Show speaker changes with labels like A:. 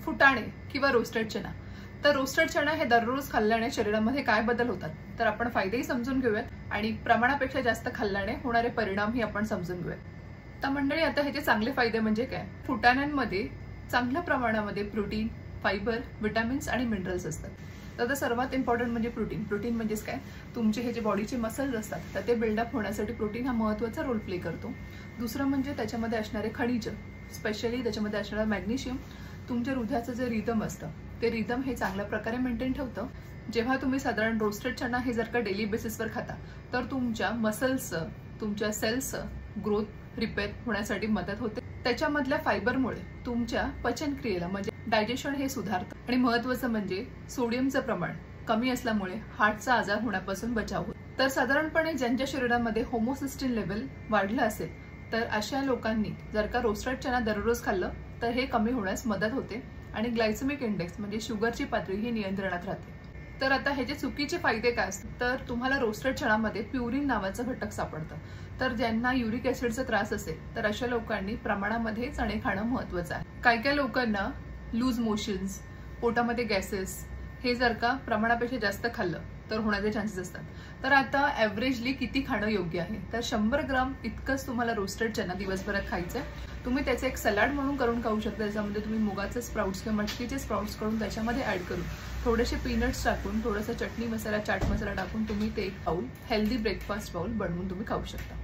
A: फुटाणे किंवा रोस्टेड चणा। तर रोस्टेड चणा हे दररोज खाल्ल्याने शरीरामध्ये काय बदल होतात तर आपण फायदेही समजून घेऊयात आणि प्रमाणापेक्षा जास्त खाल्ल्याने होणारे परिणामही आपण समजून घेऊयात। तर मंडळी, आता ह्याचे चांगले फायदे म्हणजे काय? फुटाण्यांमध्ये चांगल्या प्रमाणामध्ये प्रोटीन, फायबर, विटामिन्स आणि मिनरल्स असतात। तर सर्वात इम्पॉर्टंट म्हणजे प्रोटीन। प्रोटीन म्हणजेच काय? तुमचे हे जे बॉडीचे मसल्स असतात तर ते बिल्डअप होण्यासाठी प्रोटीन हा महत्त्वाचा रोल प्ले करतो। दुसरं म्हणजे त्याच्यामध्ये असणारे खनिज, स्पेशली त्याच्यामध्ये असणारा मॅग्नेशियम तुमच्या हृदयाचं जे रिदम असतं ते रिदम हे चांगल्या प्रकारे मेंटेन ठेवतं। जेव्हा तुम्ही साधारण रोस्टेड चणा हे जर का डेली बेसिसवर खाता तर तुमच्या मसल्सचं, तुमच्या सेल्सचं ग्रोथ रिपेअर होण्यासाठी मदत होते। त्याच्यामधल्या फायबरमुळे तुमच्या पचनक्रियेला म्हणजे डायजेशन हे सुधारतं आणि महत्त्वाचं म्हणजे सोडियमचं प्रमाण कमी असल्यामुळे हार्टचा आजार होण्यापासून बचाव होतो। तर साधारणपणे ज्यांच्या शरीरामध्ये होमोसिस्टिन लेवल वाढलं असेल तर अशा लोकांनी जर का रोस्टेड चणा दररोज खाल्लं तर हे कमी होण्यास मदत होते आणि ग्लायसेमिक इंडेक्स म्हणजे शुगरची पातळी ही नियंत्रणात राहते। तर आता ह्याचे चुकीचे फायदे काय असतात तर तुम्हाला रोस्टेड चणामध्ये प्युरिन नावाचं घटक सापडतं। तर ज्यांना युरिक ऍसिडचा त्रास असेल तर अशा लोकांनी प्रमाणामध्ये चणे खाणं महत्त्वाचं आहे। काही लोकांना लूज मोशन्स, पोटामध्ये गॅसेस हे जर का प्रमाणापेक्षा जास्त खाल्लं तर होण्याचे चान्सेस असतात। तर आता ॲव्हरेजली किती खाणं योग्य आहे तर 100 ग्राम इतकंच तुम्हाला रोस्टेड चणा दिवसभरात खायचं। तुम्ही त्याचे एक सलाड म्हणून करून खाऊ शकता, ज्याच्यामध्ये तुम्ही मुगाचे स्प्राउट्स किंवा मटकीचे स्प्राउट्स करून त्याच्यामध्ये ऍड करून थोडेसे पीनट्स टाकून थोडासा चटणी मसाला, चाट मसाला टाकून तुम्ही ते एक बाउल हेल्दी ब्रेकफास्ट बाउल बनवून तुम्ही खाऊ शकता।